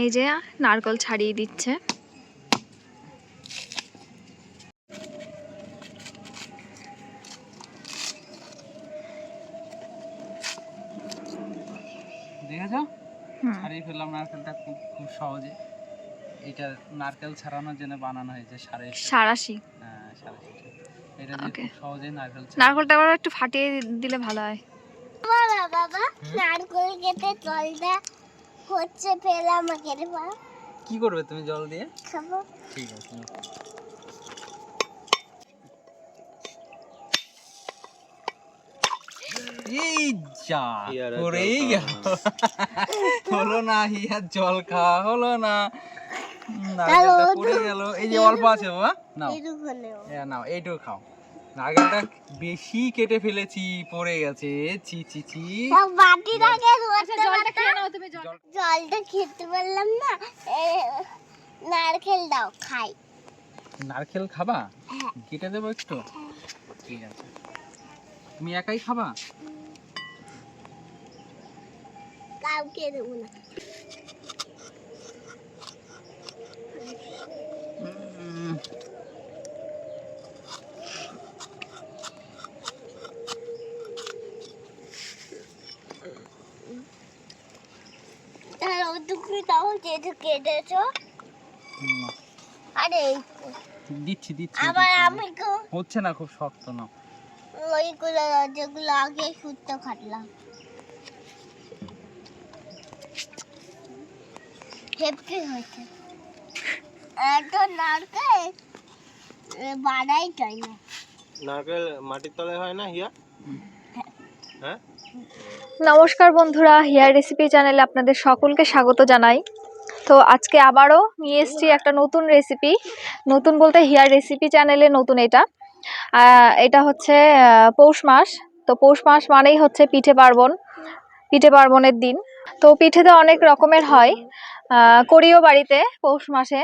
এই যে নারকেল ছাড়িয়ে দিচ্ছে। দেখেছো ছাড়িয়ে ফেললাম নারকেলটা খুব সহজে। এটা নারকেল ছাড়ানোর জন্য বানানো হয়েছে সাঁড়াশি। হ্যাঁ সাঁড়াশি, এটা দিয়ে খুব সহজে নারকেলটা আবার একটু ফাটিয়ে দিলে ভালো হয়। বাবা নারকেল কেটে জলটা হচ্ছে ফেলে আমাকে দেবা। কি করবে তুমি জল দিয়ে? খাবো। ঠিক আছে। এই যা পড়েই গেল, হলো না হিয়ার জল খাওয়া হলো না, নারকেলটা পড়ে গেল। এই যে অল্প আছে বাবা, নাও নাও এইটুকু খাও। নারকেলটা বেশি কেটে ফেলেছি, পড়ে গেছে। চি চি চি, জলটা খেতে পারলাম না, নারকেল দাও খাই। নারকেল খাবা? কেটে দেবো একটু। ঠিক আছে, তুমি একাই খাবা? কাউকে দেবো না। দিচ্ছি আবার আমি হচ্ছে না, খুব শক্ত না। ওইগুলো যেগুলো আগে সুতো কাটলাম হেপকে হয়েছে। এত নারকেল বাড়াই যায় না। নারকেল মাটির তলে হয় না হিয়া? হ্যাঁ। নমস্কার বন্ধুরা, হিয়ার রেসিপি চ্যানেলে আপনাদের সকলকে স্বাগত জানাই। তো আজকে আবারও নিয়ে এসেছি একটা নতুন রেসিপি। নতুন বলতে হিয়ার রেসিপি চ্যানেলে নতুন। এটা হচ্ছে পৌষ মাস। তো পৌষ মাস মানেই হচ্ছে পিঠে পার্বণের দিন। তো পিঠে তো অনেক রকমের হয়, করিও বাড়িতে পৌষ মাসে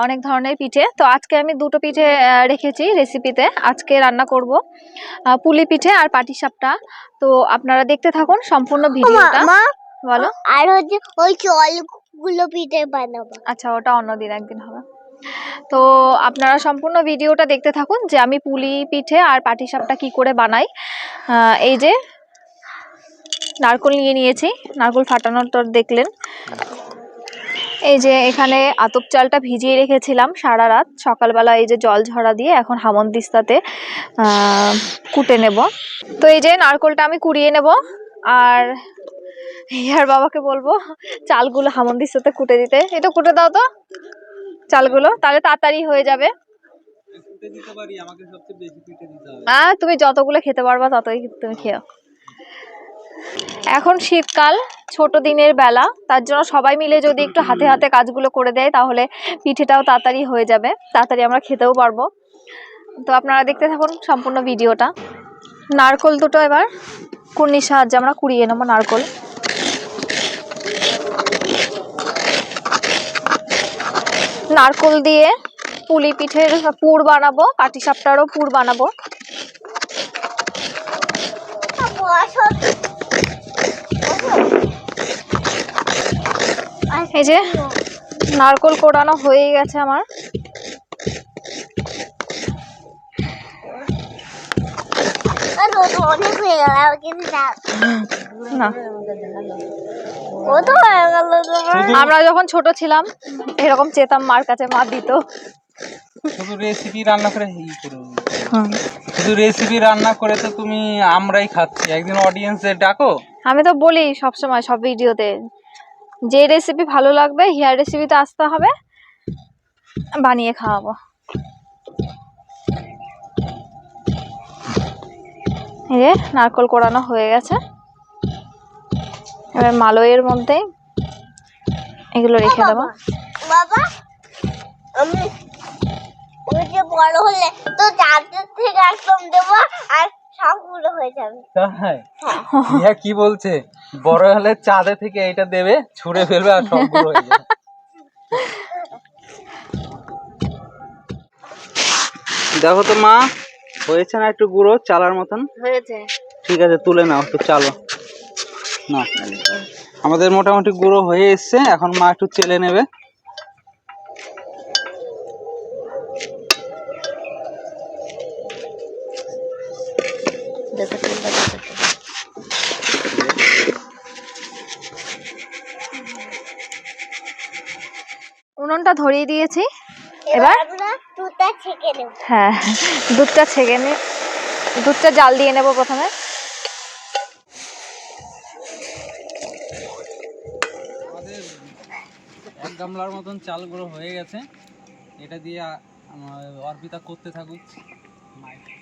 অনেক ধরনের পিঠে। তো আজকে আমি দুটো পিঠে রেখেছি রেসিপিতে। আজকে রান্না করব পুলি পিঠে আর পাটিসাপটা। তো আপনারা দেখতে থাকুন সম্পূর্ণ ভিডিওটা। বলো। আর হচ্ছে ওই চলগুলো পিঠে বানাবো। আচ্ছা, ওটা অন্যদিন একদিন হবে। তো আপনারা সম্পূর্ণ ভিডিওটা দেখতে থাকুন যে আমি পুলি পিঠে আর পাটিসাপটা কি করে বানাই। এই যে নারকেল নিয়েছি, নারকেল ফাটানোর তো দেখলেন। এই যে এখানে আতপ চালটা ভিজিয়ে রেখেছিলাম সারা রাত। সকালবেলা এই যে জল ঝরা দিয়ে এখন হামনদিস্তাতে কুটে নেব। তো এই যে নারকেলটা আমি কুড়িয়ে নেব, আর হিয়ার বাবাকে বলবো চালগুলো হামনদিস্তাতে কুটে দিতে। এটা কুটে দাও তো চালগুলো, তাহলে তাড়াতাড়ি হয়ে যাবে। তুমি যতগুলো খেতে পারবা ততই তুমি খেও। এখন শীতকাল, ছোট দিনের বেলা, তার জন্য সবাই মিলে যদি একটু হাতে হাতে কাজগুলো করে দেয় তাহলে পিঠেটাও তাড়াতাড়ি হয়ে যাবে, তাড়াতাড়ি আমরা খেতেও পারবো। তো আপনারা দেখতে থাকুন সম্পূর্ণ ভিডিওটা। নারকেল দুটো এবার কুর্নির সাহায্যে আমরা কুড়িয়ে নেবো। নারকেল দিয়ে পুলি পিঠের পুর বানাবো, পাটিসাপটারও পুর বানাবো। এই যে নারকেল কোড়ানো হয়ে গেছে আমার। আমরা যখন ছোট ছিলাম এরকম চেতাম, মার কাছে মা দিত। শুধু রেসিপি রান্না করে শুধু রেসিপি রান্না করে তো তুমি আমরাই খাচ্ছি, একদিন অডিয়েন্সদের ডাকো। আমি তো বলি সবসময় সব ভিডিওতে যে রেসিপি ভালো লাগবে হিয়ার রেসিপিতে আসতে হবে, বানিয়ে খাওয়াবো। এই যে নারকেল কোড়ানো হয়ে গেছে, এবার মালয়ের মধ্যে এগুলো রেখে দেবো। বাবা আমি ওই যে বড় হলে তো চাঁদের থেকে একদম দেবো আর সবগুলো হয়ে যাবে। তাই? হিয়া কি বলছে, বড় হলে চাঁদে থেকে এটা দেবে, ছুঁড়ে ফেলবে আর সবগুলো হয়ে যাবে। দেখো তো মা, হয়েছে না একটু গুঁড়ো চালার মতন? হয়েছে। ঠিক আছে, তুলে নাও একটু চালো না। আমাদের মোটামুটি গুঁড়ো হয়ে এসছে, এখন মা একটু চেলে নেবে। উনুনটা ধরিয়ে দিয়েছি, এবার আমরা দুধটা ছেঁকে নেব। হ্যাঁ দুধটা ছেঁকে নি, দুধটা জাল দিয়ে নেব প্রথমে। আমাদের 1 গামলার মতন চাল গুঁড়ো হয়ে গেছে, এটা দিয়ে অর্পিতা করতে থাকুক।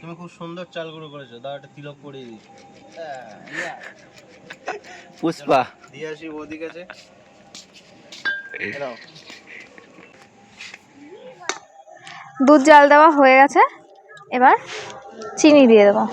তুমি খুব সুন্দর চাল গুঁড়ো করেছো, দাও একটা তিলক পরিয়ে দিই। পুষ্পা দিয়ে আসি ওদিকে আছে। দাও। দুধ জাল দেওয়া হয়ে গেছে, এবার চিনি দিয়ে দেবো।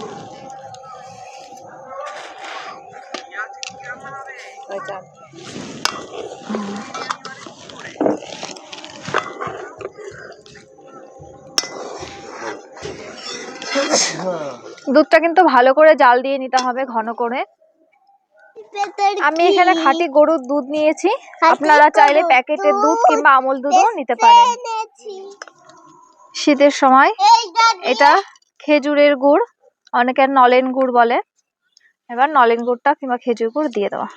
দুধটা কিন্তু ভালো করে জাল দিয়ে নিতে হবে, ঘন করে। আমি এখানে খাঁটি গরুর দুধ নিয়েছি, আপনারা চাইলে প্যাকেটের দুধ কিংবা আমুল দুধও নিতে পারেন। শীতের সময় এটা খেজুরের গুড়, অনেকে নলেন গুড় বলে। এবার নলেন গুড়টা কিংবা খেজুর গুড় দিয়ে দেওয়া।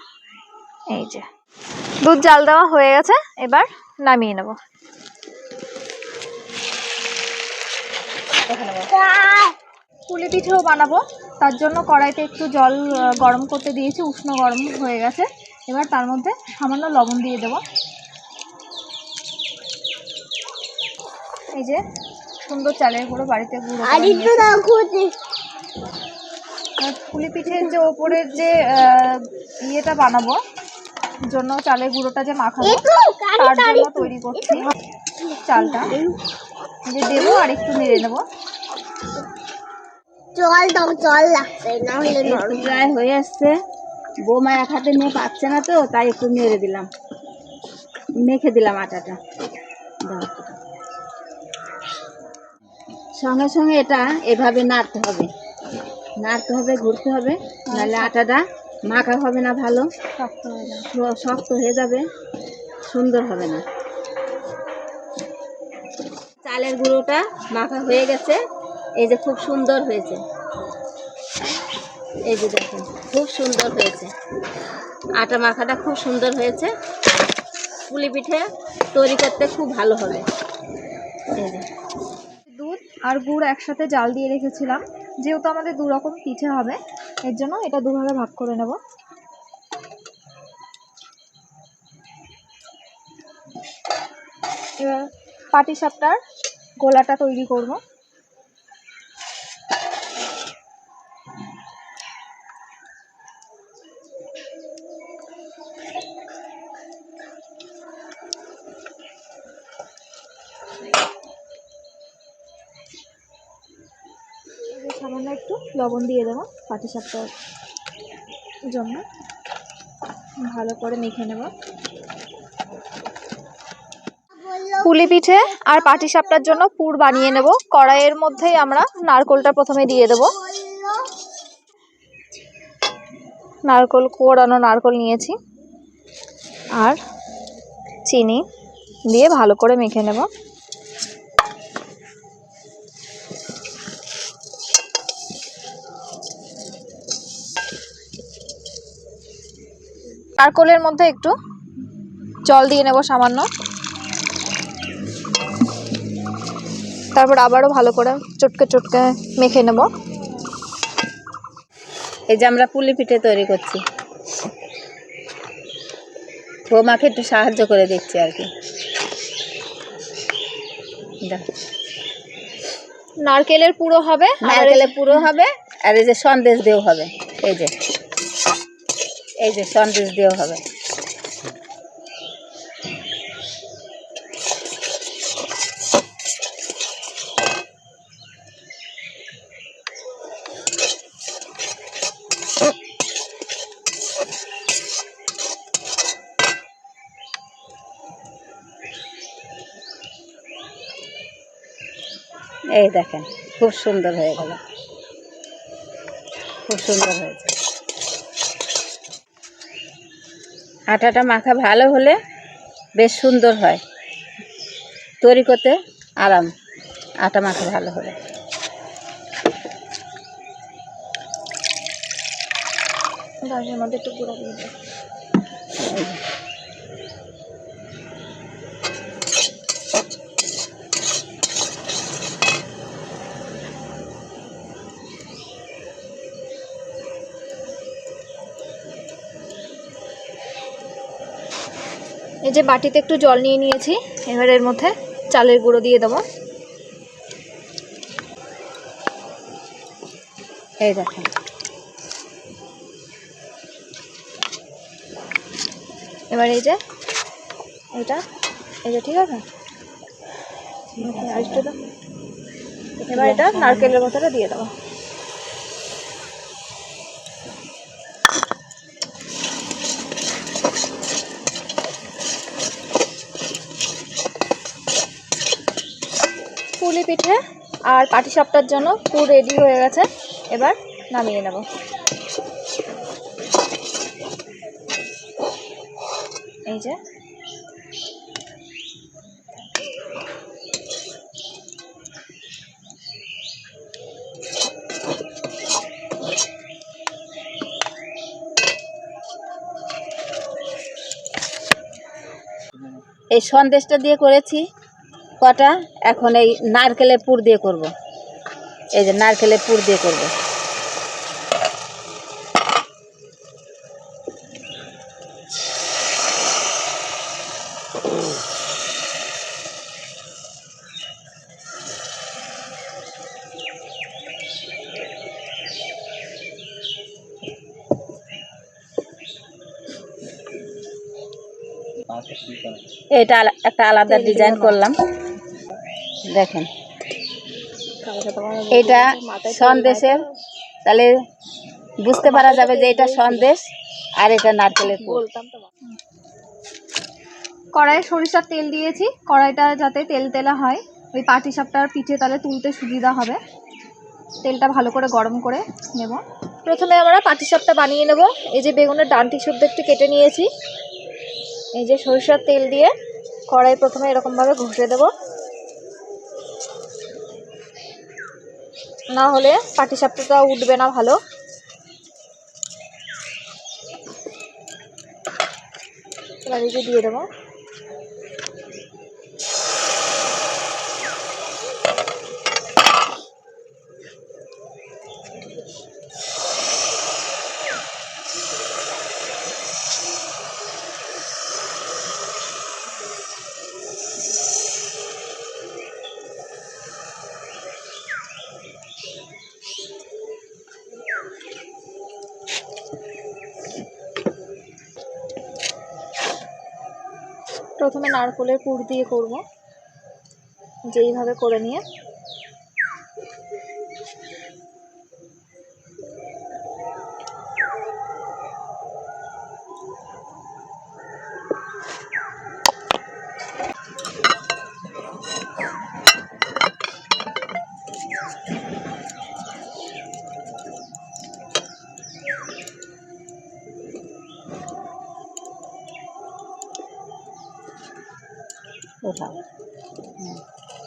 এই যে দুধ জাল দেওয়া হয়ে গেছে, এবার নামিয়ে নেব। পুলি পিঠেও বানাবো, তার জন্য কড়াইতে একটু জল গরম করতে দিয়েছি, উষ্ণ গরম হয়ে গেছে। এবার তার মধ্যে সামান্য লবণ দিয়ে দেব। এই যে সুন্দর চালের গুঁড়ো বাড়িতে গুঁড়ো করে নিয়েছি। আর পুলি পিঠের যে ওপরের যে ইয়েটা বানাবো জন্য চালের গুঁড়োটা যে মাখাবো, তার জন্য তৈরি করছি চালটা। এই যে দেবো আর একটু নেড়ে নেবো। জল দাও, জল লাগবে না হলে প্রায় হয়ে আসছে, বৌমা এক হাতে নিয়ে পাচ্ছে না তো, তাই একটু নেড়ে দিলাম, মেখে দিলাম আটাটা। সঙ্গে সঙ্গে এটা এভাবে নাড়তে হবে, ঘুরতে হবে, নাহলে আটাটা মাখা হবে না, ভালো শক্ত হয়ে যাবে, সুন্দর হবে না। চালের গুঁড়োটা মাখা হয়ে গেছে, এই যে খুব সুন্দর হয়েছে, এই যে দেখুন খুব সুন্দর হয়েছে, আটা মাখাটা খুব সুন্দর হয়েছে। পুলি পিঠে তৈরি করতে খুব ভালো হবে। এই যে দুধ আর গুড় একসাথে জাল দিয়ে রেখেছিলাম, যেহেতু আমাদের 2 রকম পিঠে হবে, এর জন্য এটা 2 ভাগে ভাগ করে নেব। এবার পাটিসাপটার গোলাটা তৈরি করব। সামান্য একটু লবণ দিয়ে দেবো পাটিসাপটার জন্য, ভালো করে মেখে নেব। পুলি পিঠে আর পাটিসাপটার জন্য পুর বানিয়ে নেব। কড়াইয়ের মধ্যেই আমরা নারকেলটা প্রথমে দিয়ে দেব। নারকেল, কোড়ানো নারকেল নিয়েছি, আর চিনি দিয়ে ভালো করে মেখে নেব। নারকেলের মধ্যে একটু জল দিয়ে নেব সামান্য, তারপর আবারও ভালো করে চটকে চটকে মেখে নেব। এই যে আমরা পুলি পিঠে তৈরি করছি, বৌমাকে একটু সাহায্য করে দিচ্ছি আর কি। নারকেলের পুরো হবে, নারকেলের পুরো হবে, আর এই যে সন্দেশ দিয়েও হবে, এই যে সন্দেশ দিয়েও হবে। এই দেখেন খুব সুন্দর হয়ে গেল, খুব সুন্দর হয়েছে। আটাটা মাখা ভালো হলে বেশ সুন্দর হয়, তৈরি করতে আরাম। আটা মাখা ভালো হলে গাছের মধ্যে একটু গুঁড়া দিয়ে দিই। এই যে বাটিতে একটু জল নিয়ে নিয়েছি, এবার এর মধ্যে চালের গুঁড়ো দিয়ে দেবো। এই দেখেন, এবার এই যে এটা, এই যে ঠিক আছে, আরেকটু দাও। এবার এটা নারকেলের মতোটা দিয়ে দেবো। পুলি পিঠে আর পাটিসাপটার জন্য পুর রেডি হয়ে গেছে, এবার নামিয়ে নেব। এই যে এই সন্দেশটা দিয়ে করেছি কটা, এখন এই নারকেলের পুর দিয়ে করব। এই যে নারকেলের পুর দিয়ে করব। এটা একটা আলাদা ডিজাইন করলাম, দেখেন। এটা সন্দেশের, তাহলে বুঝতে পারা যাবে যে এটা সন্দেশ আর এটা নারকেলের পুর। কড়াইয়ে সরিষার তেল দিয়েছি, কড়াইটা যাতে তেল তেলা হয়, ওই পাটিসাপটার পিঠে তাহলে তুলতে সুবিধা হবে। তেলটা ভালো করে গরম করে নেব। প্রথমে আমরা পাটিসাপটা বানিয়ে নেব। এই যে বেগুনের ডাঁটি শুদ্ধ একটু কেটে নিয়েছি, এই যে সরিষার তেল দিয়ে কড়াই প্রথমে এরকমভাবে ঘষে দেব, না হলে পাটিসাপটাটা উঠবে না ভালো। এবার এই যে দিয়ে দেবো। প্রথমে নারকেলের পুর দিয়ে করব, যেইভাবে করে নিয়ে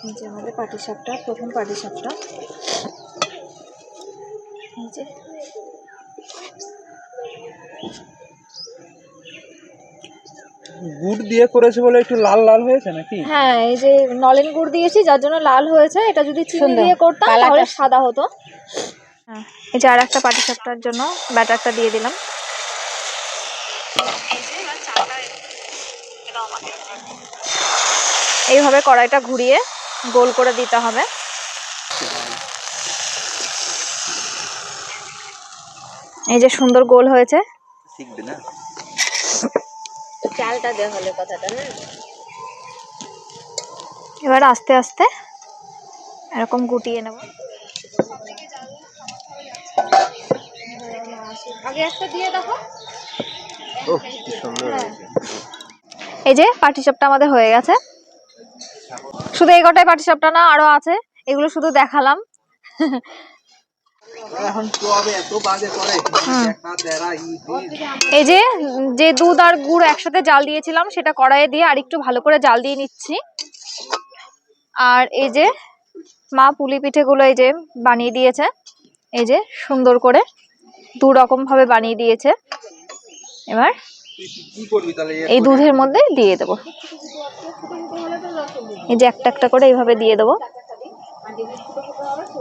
এই যে আমাদের পাটিসাপটা, প্রথম পাটিসাপটা। এই যে গুড় দিয়ে করেছে বলে একটু লাল লাল হয়েছে নাকি? হ্যাঁ, এই যে নলেন গুড় দিয়েছি যার জন্য লাল হয়েছে। এটা যদি চিনি সুন্দর। দিয়ে করতাম কালারটা তাহলে সাদা হতো। হ্যাঁ, এই যে আর একটা পাটিসাপটার জন্য ব্যাটারটা দিয়ে দিলাম। এইভাবে কড়াইটা ঘুরিয়ে গোল করে দিতে হবে। এই যে সুন্দর গোল হয়েছে। শিখবে না, চালটা দেওয়া হলে কথাটা না। এবার আস্তে আস্তে এরকম গুটিয়ে নেব। আগে একটা দিয়ে দেখো। ওহ কি সুন্দর হয়েছে। এই যে পাটিসাপটা আমাদের হয়ে গেছে। শুধু এই কটাই পাটিসাপটা না, আরো আছে, এগুলো শুধু দেখালাম। এখন চবে এত বাজে করে দেখা দেরা এই যে যে দুধ আর গুড় একসাথে জাল দিয়েছিলাম সেটা কড়াইয়ে দিয়ে আর একটু ভালো করে জাল দিয়ে নিচ্ছি। আর এই যে মা পুলি পিঠেগুলো এই যে বানিয়ে দিয়েছে, এই যে সুন্দর করে দু রকম ভাবে বানিয়ে দিয়েছে। এবার কি করবি তাহলে? এই দুধের মধ্যে দিয়ে দেবো, এই যে একটা একটা করে এইভাবে দিয়ে দেবো।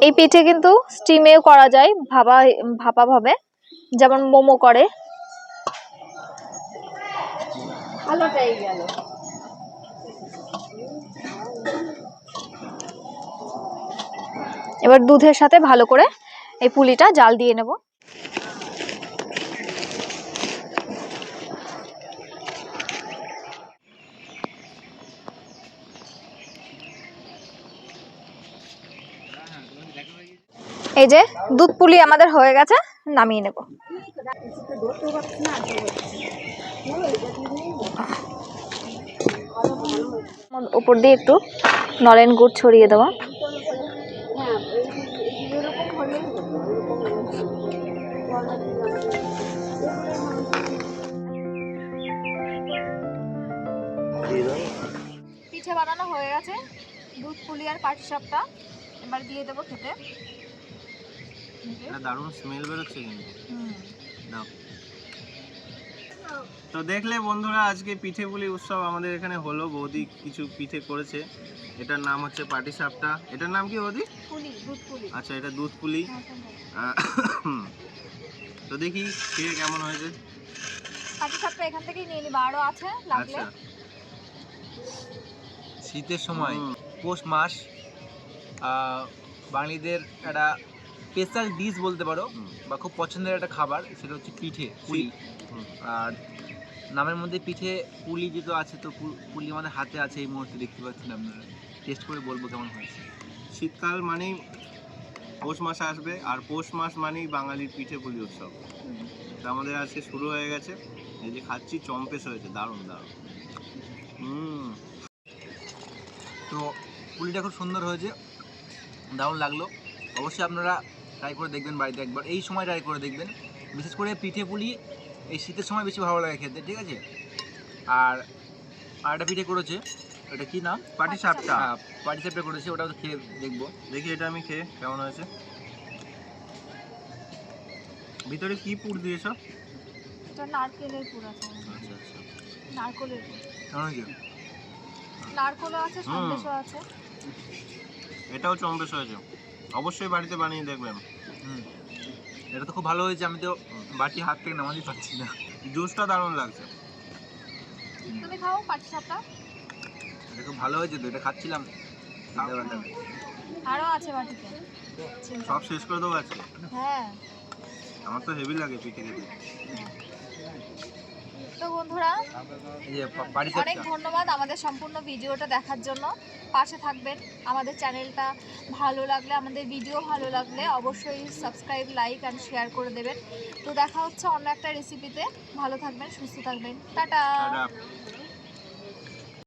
এই পিঠে কিন্তু স্টিমেও করা যায়, ভাপা ভাবে, যেমন মোমো করে। ভালোটাই গেল। এবার দুধের সাথে ভালো করে এই পুলিটা জাল দিয়ে নেব। এই যে দুধ পুলি আমাদের হয়ে গেছে, নামিয়ে নেব। উপর দিয়ে একটু নলেন গুড় ছড়িয়ে দেওয়া। পিঠে বানানো হয়ে গেছে, দুধ পুলি আর পাটিসাপটা। এবার দিয়ে দেবো খেতে। দারুণ স্মেল বেরোচ্ছে কিন্তু। দাও। তো দেখলে বন্ধুরা, আজকে পিঠে পুলি উৎসব আমাদের এখানে হলো। বৌদি কিছু পিঠে করেছে, এটার নাম হচ্ছে পাটিসাপটা। এটার নাম কি বৌদি? পুলি, দুধ পুলি। আচ্ছা, এটা দুধ পুলি। তো দেখি খেয়ে কেমন হয়েছে। পাটিসাপটা এখান থেকেই নিয়ে নিবা, আরো আছে লাগলে। আচ্ছা, শীতের সময় পৌষ মাস বাঙালিদের একটা স্পেশাল ডিশ বলতে পারো, বা খুব পছন্দের একটা খাবার, সেটা হচ্ছে পিঠে পুলি। আর নামের মধ্যে পিঠে পুলি যেহেতু আছে, তো পুলি আমাদের হাতে আছে এই মুহূর্তে, দেখতে পাচ্ছেন আপনারা। টেস্ট করে বলবো কেমন হয়েছে। শীতকাল মানেই পৌষ মাস আসবে, আর পৌষ মাস মানেই বাঙালির পিঠে পুলি উৎসব। তো আমাদের আজকে শুরু হয়ে গেছে। এই যে খাচ্ছি, চম্পেশ হয়েছে, দারুণ দারুণ। তো পুলিটা খুব সুন্দর হয়েছে, দারুণ লাগলো। অবশ্যই আপনারা ট্রাই করে দেখবেন বাড়িতে একবার, এই সময় ট্রাই করে দেখবেন। বিশেষ করে পিঠে পুলি এই শীতের সময় বেশি ভালো লাগে খেতে, ঠিক আছে? আর একটা পিঠে করেছে, এটা কি নাম? পাটিসাপটা। পাটিসাপটা করেছে, ওটাও খেয়ে দেখবো। দেখি এটা আমি খেয়ে কেমন হয়েছে। ভিতরে কি পুর দিয়েছ? এটা নারকেলের পুর আছে। আচ্ছা আচ্ছা, নারকেলের পুর, কেমন হয়েছে? নারকেলও আছে, সন্দেশও আছে। এটাও চম্পেশ হয়েছে। অবশ্যই বাড়িতে বানিয়ে দেখবেন। এটা তো খুব ভালো হয়েছে, আমি তো বাটি হাত থেকে নামাতেই পারছি না। জুসটা দারুণ লাগছে। তুমি খাও পাটিসাপটা। এটা খুব ভালো হয়েছে তো, এটা খাচ্ছিলাম। আরো আছে বাটিতে। সব শেষ করে দেবো আজকে। হ্যাঁ, আমার তো হেভি লাগে পিঠে খেতে। তো বন্ধুরা এই যে অনেক পাটিসাপটা। ধন্যবাদ আমাদের সম্পূর্ণ ভিডিওটা দেখার জন্য। পাশে থাকবেন। আমাদের চ্যানেলটা ভালো লাগলে, আমাদের ভিডিও ভালো লাগলে অবশ্যই সাবস্ক্রাইব, লাইক অ্যান্ড শেয়ার করে দেবেন। তো দেখা হচ্ছে অন্য একটা রেসিপিতে। ভালো থাকবেন, সুস্থ থাকবেন, টাটা। টাটা।